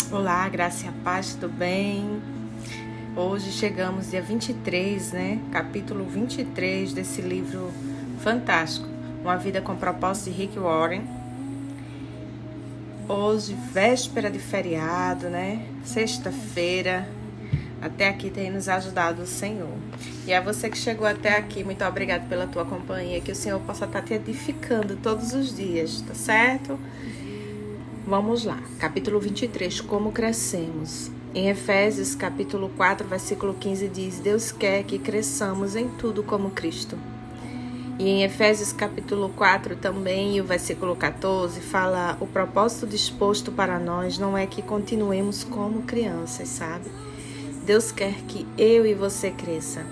Olá, graça e a paz, tudo bem? Hoje chegamos dia 23, né? Capítulo 23 desse livro fantástico, Uma Vida com Propósito, de Rick Warren. Hoje, véspera de feriado, né? Sexta-feira. Até aqui tem nos ajudado o Senhor. E a você que chegou até aqui, muito obrigado pela tua companhia, que o Senhor possa estar te edificando todos os dias, tá certo? Vamos lá, capítulo 23, como crescemos. Em Efésios, capítulo 4, versículo 15 diz: Deus quer que cresçamos em tudo como Cristo. E em Efésios, capítulo 4 também, o versículo 14, fala: o propósito disposto para nós não é que continuemos como crianças, sabe? Deus quer que eu e você cresça.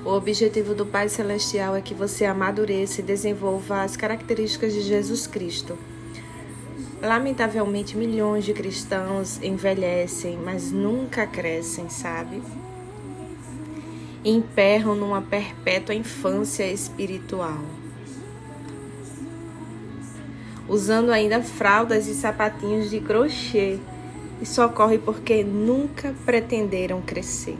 O objetivo do Pai Celestial é que você amadureça e desenvolva as características de Jesus Cristo. Lamentavelmente, milhões de cristãos envelhecem, mas nunca crescem, sabe? E emperram numa perpétua infância espiritual, usando ainda fraldas e sapatinhos de crochê. Isso ocorre porque nunca pretenderam crescer.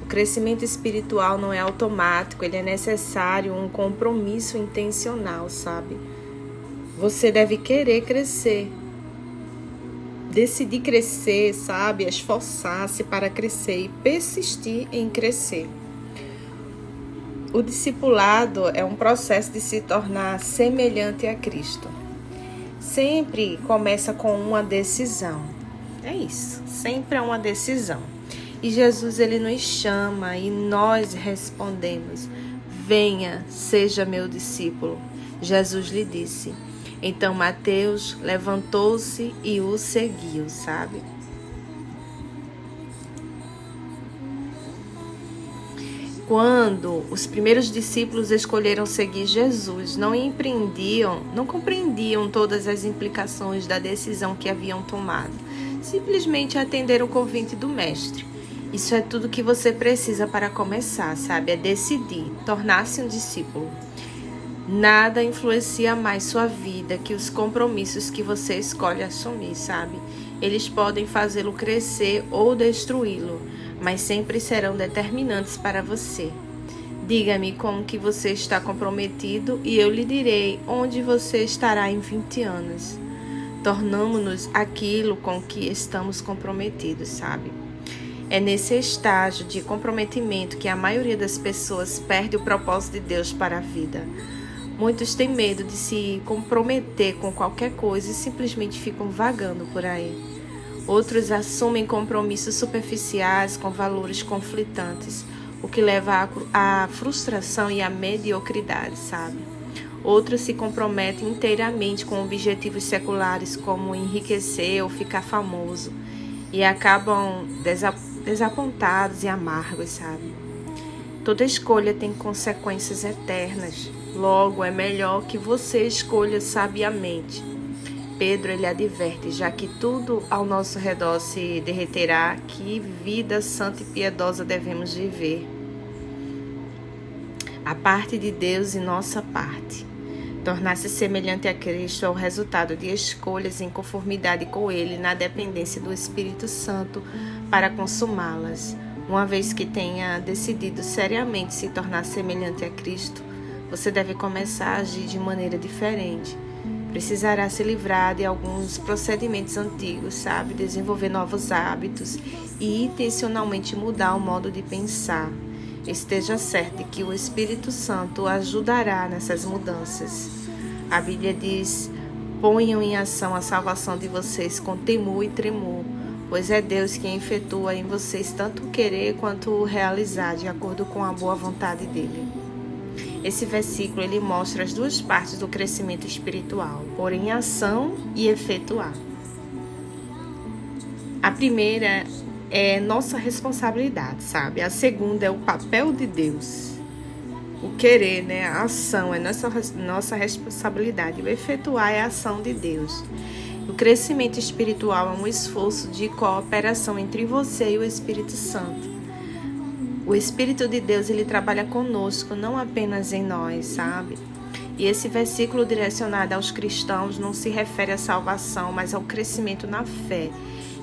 O crescimento espiritual não é automático, ele é necessário um compromisso intencional, sabe? Você deve querer crescer, decidir crescer, sabe? Esforçar-se para crescer e persistir em crescer. O discipulado é um processo de se tornar semelhante a Cristo. Sempre começa com uma decisão. É isso, sempre é uma decisão. E Jesus, ele nos chama e nós respondemos: venha, seja meu discípulo. Jesus lhe disse. Então Mateus levantou-se e o seguiu, sabe? Quando os primeiros discípulos escolheram seguir Jesus, não compreendiam todas as implicações da decisão que haviam tomado. Simplesmente atenderam o convite do mestre. Isso é tudo que você precisa para começar, sabe? É decidir, tornar-se um discípulo. Nada influencia mais sua vida que os compromissos que você escolhe assumir, sabe? Eles podem fazê-lo crescer ou destruí-lo, mas sempre serão determinantes para você. Diga-me como que você está comprometido e eu lhe direi onde você estará em 20 anos. Tornamo-nos aquilo com que estamos comprometidos, sabe? É nesse estágio de comprometimento que a maioria das pessoas perde o propósito de Deus para a vida. Muitos têm medo de se comprometer com qualquer coisa e simplesmente ficam vagando por aí. Outros assumem compromissos superficiais com valores conflitantes, o que leva à frustração e à mediocridade, sabe? Outros se comprometem inteiramente com objetivos seculares como enriquecer ou ficar famoso e acabam desapontados e amargos, sabe? Toda escolha tem consequências eternas. Logo, é melhor que você escolha sabiamente. Pedro, ele adverte, já que tudo ao nosso redor se derreterá, que vida santa e piedosa devemos viver. A parte de Deus e nossa parte. Tornar-se semelhante a Cristo é o resultado de escolhas em conformidade com Ele, na dependência do Espírito Santo para consumá-las. Uma vez que tenha decidido seriamente se tornar semelhante a Cristo, você deve começar a agir de maneira diferente. Precisará se livrar de alguns procedimentos antigos, sabe? Desenvolver novos hábitos e intencionalmente mudar o modo de pensar. Esteja certo de que o Espírito Santo o ajudará nessas mudanças. A Bíblia diz: ponham em ação a salvação de vocês com temor e tremor, pois é Deus quem efetua em vocês tanto o querer quanto o realizar, de acordo com a boa vontade dele. Esse versículo, ele mostra as duas partes do crescimento espiritual, pôr em ação e efetuar. A primeira é nossa responsabilidade, sabe? A segunda é o papel de Deus. O querer, né? A ação é nossa responsabilidade. O efetuar é a ação de Deus. O crescimento espiritual é um esforço de cooperação entre você e o Espírito Santo. O Espírito de Deus, ele trabalha conosco, não apenas em nós, sabe? E esse versículo direcionado aos cristãos não se refere à salvação, mas ao crescimento na fé.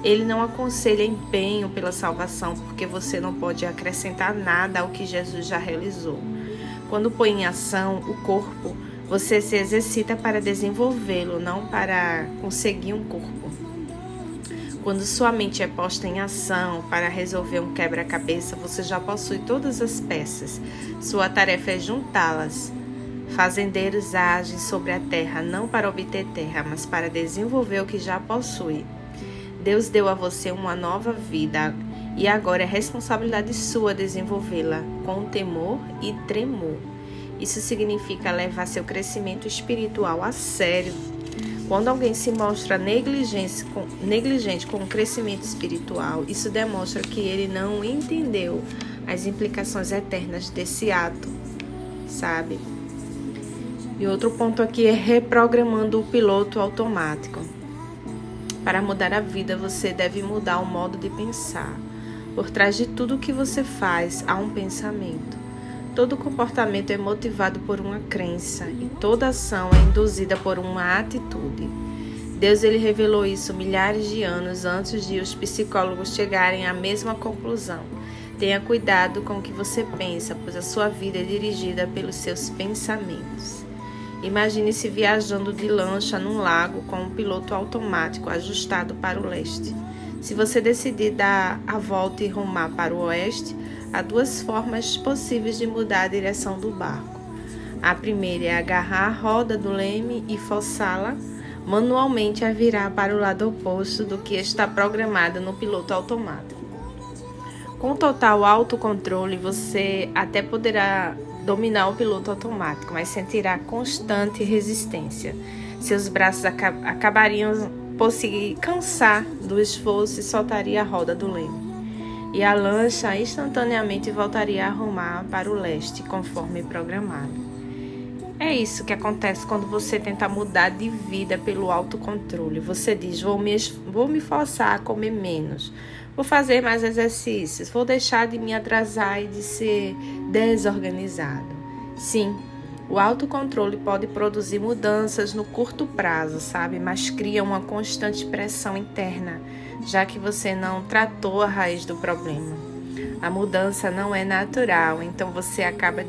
Ele não aconselha empenho pela salvação, porque você não pode acrescentar nada ao que Jesus já realizou. Quando põe em ação o corpo, você se exercita para desenvolvê-lo, não para conseguir um corpo. Quando sua mente é posta em ação para resolver um quebra-cabeça, você já possui todas as peças. Sua tarefa é juntá-las. Fazendeiros agem sobre a terra não para obter terra, mas para desenvolver o que já possui. Deus deu a você uma nova vida e agora é responsabilidade sua desenvolvê-la com temor e tremor. Isso significa levar seu crescimento espiritual a sério. Quando alguém se mostra negligente com o crescimento espiritual, isso demonstra que ele não entendeu as implicações eternas desse ato, sabe? E outro ponto aqui é reprogramando o piloto automático. Para mudar a vida, você deve mudar o modo de pensar. Por trás de tudo que você faz, há um pensamento. Todo comportamento é motivado por uma crença e toda ação é induzida por uma atitude. Deus ele revelou isso milhares de anos antes de os psicólogos chegarem à mesma conclusão. Tenha cuidado com o que você pensa, pois a sua vida é dirigida pelos seus pensamentos. Imagine-se viajando de lancha num lago com um piloto automático ajustado para o leste. Se você decidir dar a volta e rumar para o oeste, há duas formas possíveis de mudar a direção do barco. A primeira é agarrar a roda do leme e forçá-la manualmente a virar para o lado oposto do que está programada no piloto automático. Com total autocontrole, você até poderá dominar o piloto automático, mas sentirá constante resistência. Seus braços acabariam por se cansar do esforço e soltaria a roda do leme. E a lancha instantaneamente voltaria a rumar para o leste, conforme programado. É isso que acontece quando você tenta mudar de vida pelo autocontrole. Você diz, vou me forçar a comer menos, vou fazer mais exercícios, vou deixar de me atrasar e de ser desorganizado. Sim, o autocontrole pode produzir mudanças no curto prazo, sabe? Mas cria uma constante pressão interna, já que você não tratou a raiz do problema. A mudança não é natural, então você acaba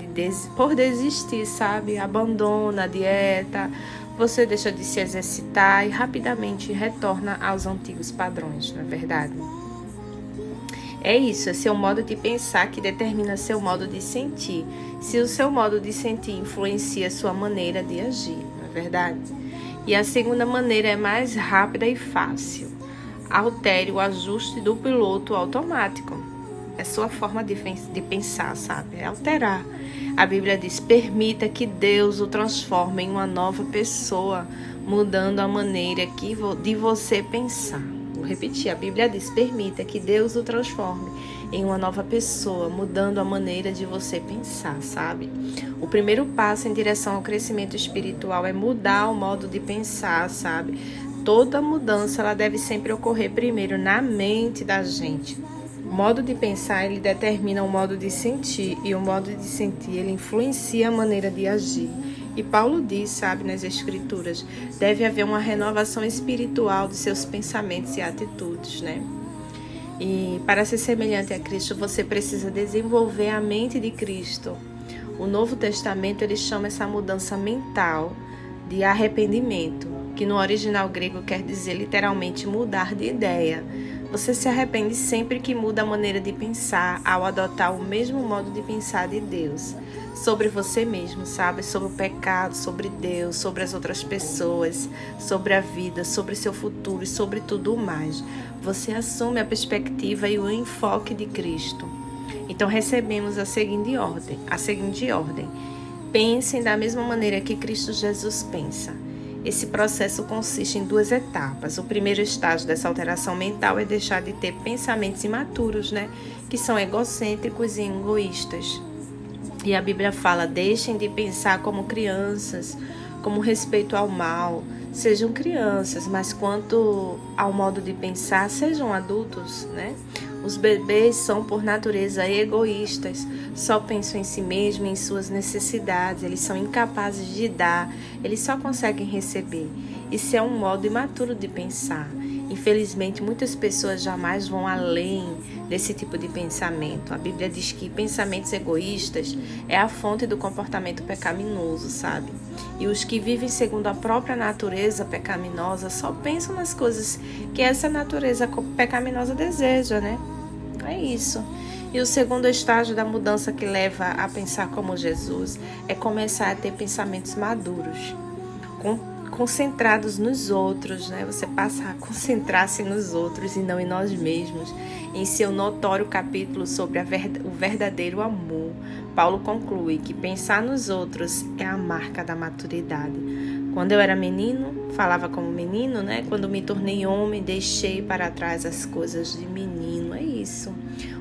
por desistir, sabe? Abandona a dieta, você deixa de se exercitar e rapidamente retorna aos antigos padrões, não é verdade? É isso, é seu modo de pensar que determina seu modo de sentir. Se o seu modo de sentir influencia sua maneira de agir, não é verdade? E a segunda maneira é mais rápida e fácil. Altere o ajuste do piloto automático. É sua forma de pensar, sabe? É alterar. A Bíblia diz, permita que Deus o transforme em uma nova pessoa, mudando a maneira de você pensar. Vou repetir, a Bíblia diz, permita que Deus o transforme em uma nova pessoa, mudando a maneira de você pensar, sabe? O primeiro passo em direção ao crescimento espiritual é mudar o modo de pensar, sabe? Toda mudança, ela deve sempre ocorrer primeiro na mente da gente. O modo de pensar, ele determina o modo de sentir, e o modo de sentir, ele influencia a maneira de agir. E Paulo diz, sabe, nas Escrituras, deve haver uma renovação espiritual de seus pensamentos e atitudes, né? E para ser semelhante a Cristo, você precisa desenvolver a mente de Cristo. O Novo Testamento, ele chama essa mudança mental de arrependimento, que no original grego quer dizer literalmente mudar de ideia. Você se arrepende sempre que muda a maneira de pensar ao adotar o mesmo modo de pensar de Deus. Sobre você mesmo, sabe? Sobre o pecado, sobre Deus, sobre as outras pessoas, sobre a vida, sobre seu futuro e sobre tudo mais. Você assume a perspectiva e o enfoque de Cristo. Então recebemos a seguinte ordem. Pensem da mesma maneira que Cristo Jesus pensa. Esse processo consiste em duas etapas. O primeiro estágio dessa alteração mental é deixar de ter pensamentos imaturos, né? Que são egocêntricos e egoístas. E a Bíblia fala, deixem de pensar como crianças, como respeito ao mal. sejam crianças, mas quanto ao modo de pensar, sejam adultos, né? Os bebês são, por natureza, egoístas, só pensam em si mesmos, em suas necessidades, eles são incapazes de dar, eles só conseguem receber. Isso é um modo imaturo de pensar. Infelizmente, muitas pessoas jamais vão além desse tipo de pensamento. A Bíblia diz que pensamentos egoístas é a fonte do comportamento pecaminoso, sabe? E os que vivem segundo a própria natureza pecaminosa só pensam nas coisas que essa natureza pecaminosa deseja, né? É isso. E o segundo estágio da mudança que leva a pensar como Jesus é começar a ter pensamentos maduros, concentrados nos outros, né? Você passa a concentrar-se nos outros e não em nós mesmos. Em seu notório capítulo sobre o verdadeiro amor, Paulo conclui que pensar nos outros é a marca da maturidade. Quando eu era menino, falava como menino, né? Quando me tornei homem, deixei para trás as coisas de menino. É isso.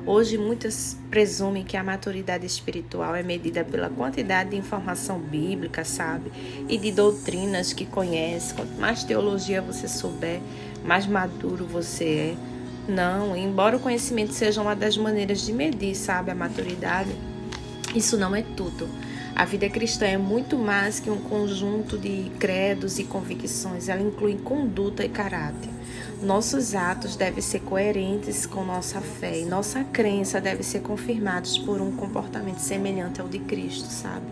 Hoje, muitas presumem que a maturidade espiritual é medida pela quantidade de informação bíblica, sabe? E de doutrinas que conhece. Quanto mais teologia você souber, mais maduro você é. Não, embora o conhecimento seja uma das maneiras de medir, sabe, a maturidade, isso não é tudo. A vida cristã é muito mais que um conjunto de credos e convicções. Ela inclui conduta e caráter. Nossos atos devem ser coerentes com nossa fé e nossa crença deve ser confirmados por um comportamento semelhante ao de Cristo, sabe?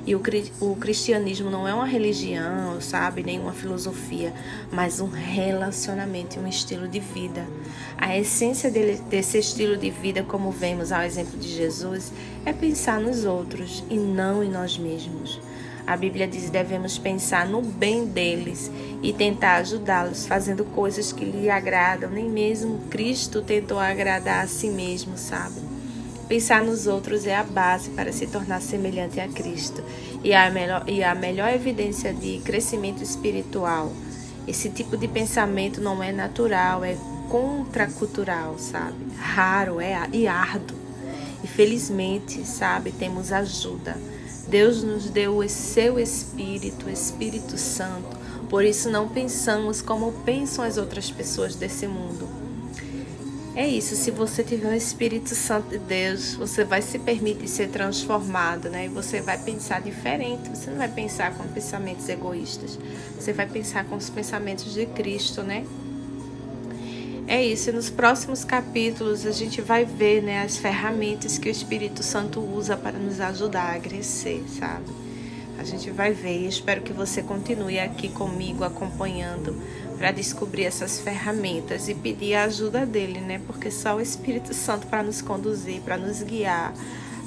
E o cristianismo não é uma religião, sabe, nem uma filosofia, mas um relacionamento e um estilo de vida. A essência desse estilo de vida, como vemos ao exemplo de Jesus, é pensar nos outros e não em nós mesmos. A Bíblia diz que devemos pensar no bem deles e tentar ajudá-los, fazendo coisas que lhe agradam. Nem mesmo Cristo tentou agradar a si mesmo, sabe? Pensar nos outros é a base para se tornar semelhante a Cristo e a melhor evidência de crescimento espiritual. Esse tipo de pensamento não é natural, é contracultural, sabe? Raro e árduo. E felizmente, sabe, temos ajuda. Deus nos deu o seu Espírito, o Espírito Santo. Por isso não pensamos como pensam as outras pessoas desse mundo. É isso, se você tiver o Espírito Santo de Deus, você vai se permitir ser transformado, né? E você vai pensar diferente, você não vai pensar com pensamentos egoístas, você vai pensar com os pensamentos de Cristo, né? É isso, e nos próximos capítulos a gente vai ver, né, as ferramentas que o Espírito Santo usa para nos ajudar a crescer, sabe? A gente vai ver e espero que você continue aqui comigo acompanhando para descobrir essas ferramentas e pedir a ajuda dele, né? Porque só o Espírito Santo para nos conduzir, para nos guiar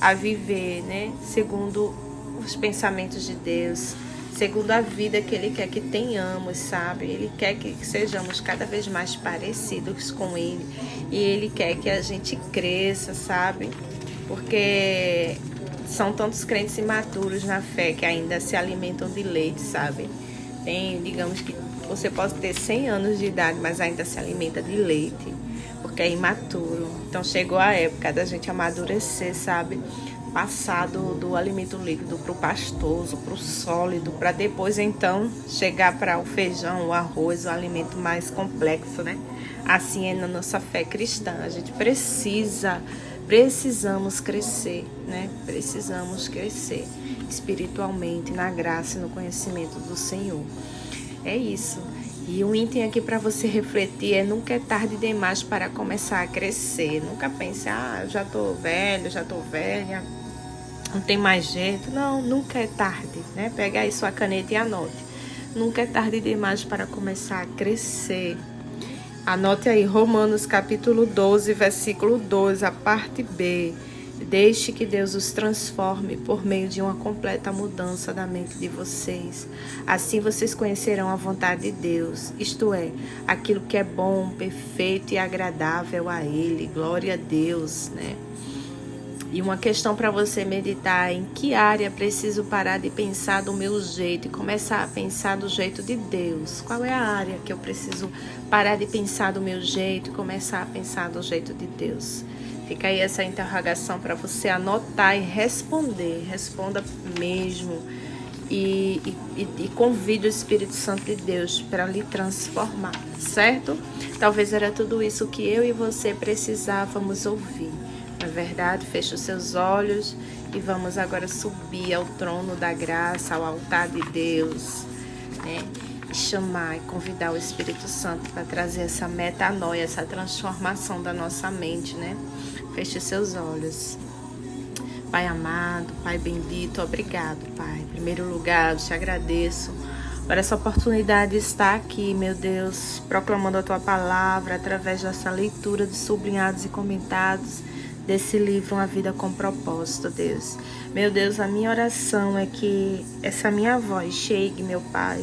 a viver, né? Segundo os pensamentos de Deus, segundo a vida que Ele quer que tenhamos, sabe? Ele quer que sejamos cada vez mais parecidos com Ele e Ele quer que a gente cresça, sabe? Porque são tantos crentes imaturos na fé que ainda se alimentam de leite, sabe? Tem, digamos que você pode ter 100 anos de idade, mas ainda se alimenta de leite, porque é imaturo. Então chegou a época da gente amadurecer, sabe? Passar do alimento líquido para o pastoso, para o sólido, para depois então chegar para o feijão, o arroz, o alimento mais complexo, né? Assim é na nossa fé cristã. A gente precisamos crescer, né? Precisamos crescer espiritualmente, na graça e no conhecimento do Senhor. É isso. E um item aqui para você refletir é: nunca é tarde demais para começar a crescer. Nunca pense, eu já tô velho, já tô velha, não tem mais jeito. Não, nunca é tarde, né? Pega aí sua caneta e anote. Nunca é tarde demais para começar a crescer. Anote aí Romanos capítulo 12, versículo 2, a parte B. Deixe que Deus os transforme por meio de uma completa mudança da mente de vocês. Assim vocês conhecerão a vontade de Deus, isto é, aquilo que é bom, perfeito e agradável a Ele. Glória a Deus, né? E uma questão para você meditar: em que área preciso parar de pensar do meu jeito e começar a pensar do jeito de Deus? Qual é a área que eu preciso parar de pensar do meu jeito e começar a pensar do jeito de Deus? Fica aí essa interrogação para você anotar e responder. Responda mesmo. e convide o Espírito Santo de Deus para lhe transformar, certo? Talvez era tudo isso que eu e você precisávamos ouvir. Na verdade, feche os seus olhos e vamos agora subir ao trono da graça, ao altar de Deus, né? E chamar e convidar o Espírito Santo para trazer essa metanoia, essa transformação da nossa mente, né? Feche seus olhos. Pai amado, Pai bendito, obrigado, Pai. Em primeiro lugar, eu te agradeço por essa oportunidade de estar aqui, meu Deus, proclamando a Tua palavra através dessa leitura de sublinhados e comentados desse livro, Uma Vida com Propósito, Deus. Meu Deus, a minha oração é que essa minha voz chegue, meu Pai,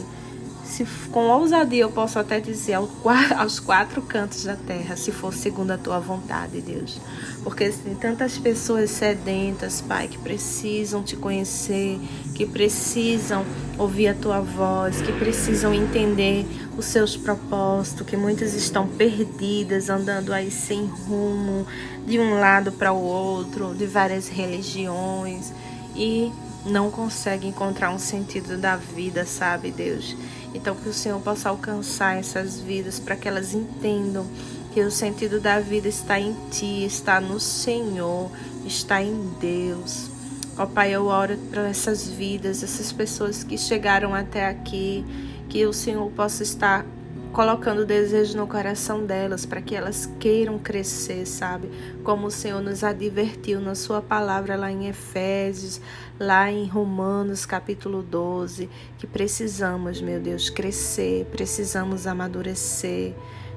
se com ousadia eu posso até dizer aos 4 cantos da terra, se for segundo a Tua vontade, Deus. Porque tem tantas pessoas sedentas, Pai, que precisam Te conhecer, que precisam ouvir a Tua voz, que precisam entender os Seus propósitos, que muitas estão perdidas, andando aí sem rumo, de um lado para o outro, de várias religiões, e não conseguem encontrar um sentido da vida, sabe, Deus? Então, que o Senhor possa alcançar essas vidas para que elas entendam que o sentido da vida está em Ti, está no Senhor, está em Deus. Ó Pai, eu oro para essas vidas, essas pessoas que chegaram até aqui, que o Senhor possa estar colocando desejo no coração delas, para que elas queiram crescer, sabe? Como o Senhor nos advertiu na sua palavra lá em Efésios, lá em Romanos capítulo 12, que precisamos, meu Deus, crescer, precisamos amadurecer,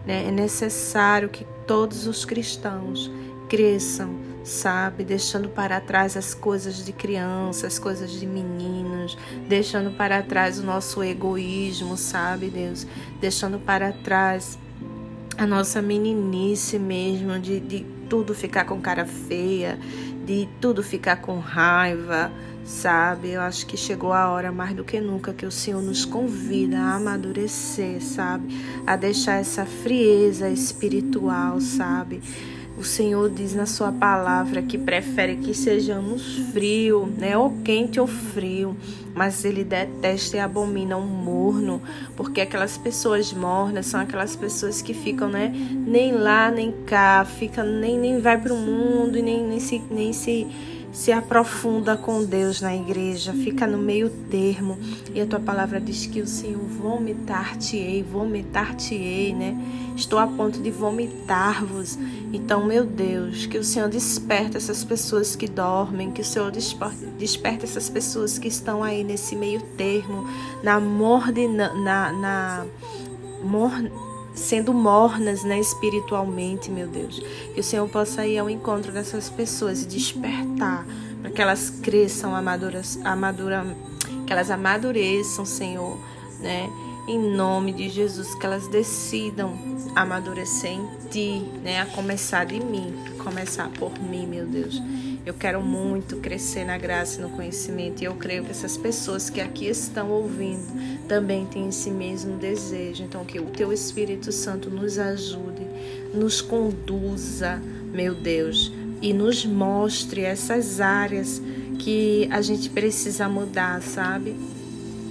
né? É necessário que todos os cristãos cresçam, sabe? Deixando para trás as coisas de criança, as coisas de meninos, deixando para trás o nosso egoísmo, sabe, Deus? Deixando para trás a nossa meninice mesmo, de tudo ficar com cara feia, de tudo ficar com raiva, sabe? Eu acho que chegou a hora mais do que nunca que o Senhor nos convida a amadurecer, sabe? A deixar essa frieza espiritual, sabe? O Senhor diz na sua palavra que prefere que sejamos frios, né? Ou quente ou frio, mas Ele detesta e abomina o morno, porque aquelas pessoas mornas são aquelas pessoas que ficam, né? Nem lá, nem cá, fica, nem vai para o mundo e nem se aprofunda com Deus na igreja, fica no meio termo. E a Tua palavra diz que o Senhor vomitar-te-ei, né? Estou a ponto de vomitar-vos. Então, meu Deus, que o Senhor desperta essas pessoas que dormem, que o Senhor desperta essas pessoas que estão aí nesse meio termo, sendo mornas, né, espiritualmente, meu Deus. Que o Senhor possa ir ao encontro dessas pessoas e despertar para que elas cresçam, que elas amadureçam, Senhor, né? Em nome de Jesus, que elas decidam amadurecer em Ti, né? A começar de mim, começar por mim, meu Deus. Eu quero muito crescer na graça e no conhecimento, e eu creio que essas pessoas que aqui estão ouvindo também têm esse mesmo desejo. Então, que o Teu Espírito Santo nos ajude, nos conduza, meu Deus, e nos mostre essas áreas que a gente precisa mudar, sabe?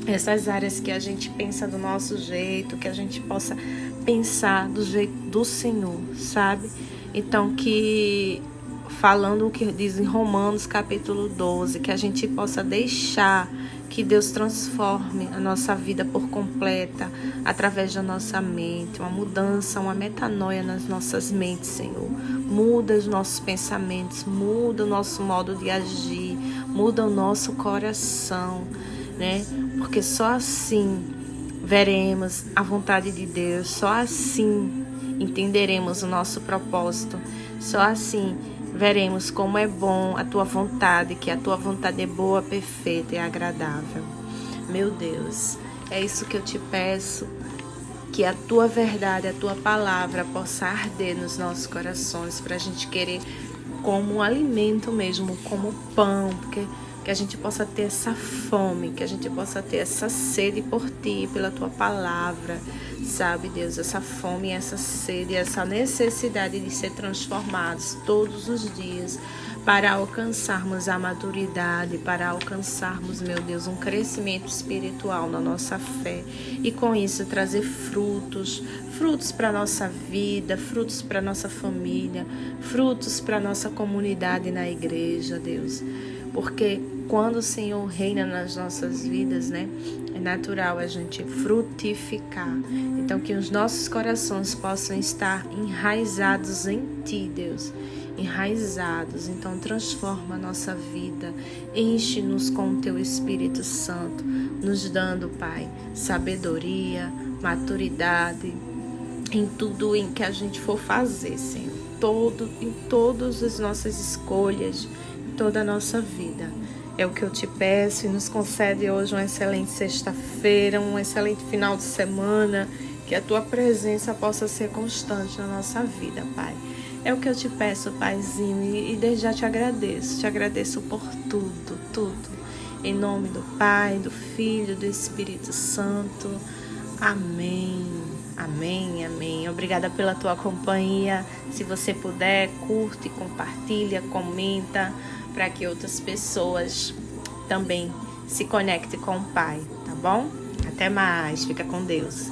Essas áreas que a gente pensa do nosso jeito, que a gente possa pensar do jeito do Senhor, sabe? Então, que falando o que diz em Romanos capítulo 12, que a gente possa deixar que Deus transforme a nossa vida por completa através da nossa mente, uma mudança, uma metanoia nas nossas mentes, Senhor. Muda os nossos pensamentos, muda o nosso modo de agir, muda o nosso coração, né? Porque só assim veremos a vontade de Deus, só assim entenderemos o nosso propósito, só assim veremos como é bom a Tua vontade, que a Tua vontade é boa, perfeita e agradável. Meu Deus, é isso que eu Te peço, que a Tua verdade, a Tua palavra possa arder nos nossos corações, para a gente querer como um alimento mesmo, como pão, porque que a gente possa ter essa fome, que a gente possa ter essa sede por Ti, pela Tua palavra, sabe, Deus? Essa fome, essa sede, essa necessidade de ser transformados todos os dias, para alcançarmos a maturidade, para alcançarmos, meu Deus, um crescimento espiritual na nossa fé e com isso trazer frutos para a nossa vida, frutos para a nossa família, frutos para a nossa comunidade na igreja, Deus. Porque quando o Senhor reina nas nossas vidas, né, é natural a gente frutificar. Então, que os nossos corações possam estar enraizados em Ti, Deus. Enraizados. Então, transforma a nossa vida. Enche-nos com o Teu Espírito Santo, nos dando, Pai, sabedoria, maturidade, em tudo em que a gente for fazer, Senhor. Em todas as nossas escolhas, toda a nossa vida. É o que eu te peço e nos concede hoje uma excelente sexta-feira, um excelente final de semana, que a Tua presença possa ser constante na nossa vida, Pai. É o que eu te peço, Paizinho, e desde já te agradeço por tudo. Em nome do Pai, do Filho, do Espírito Santo. Amém. Amém, amém. Obrigada pela tua companhia. Se você puder, curte, compartilha, comenta, para que outras pessoas também se conectem com o Pai, tá bom? Até mais. Fica com Deus.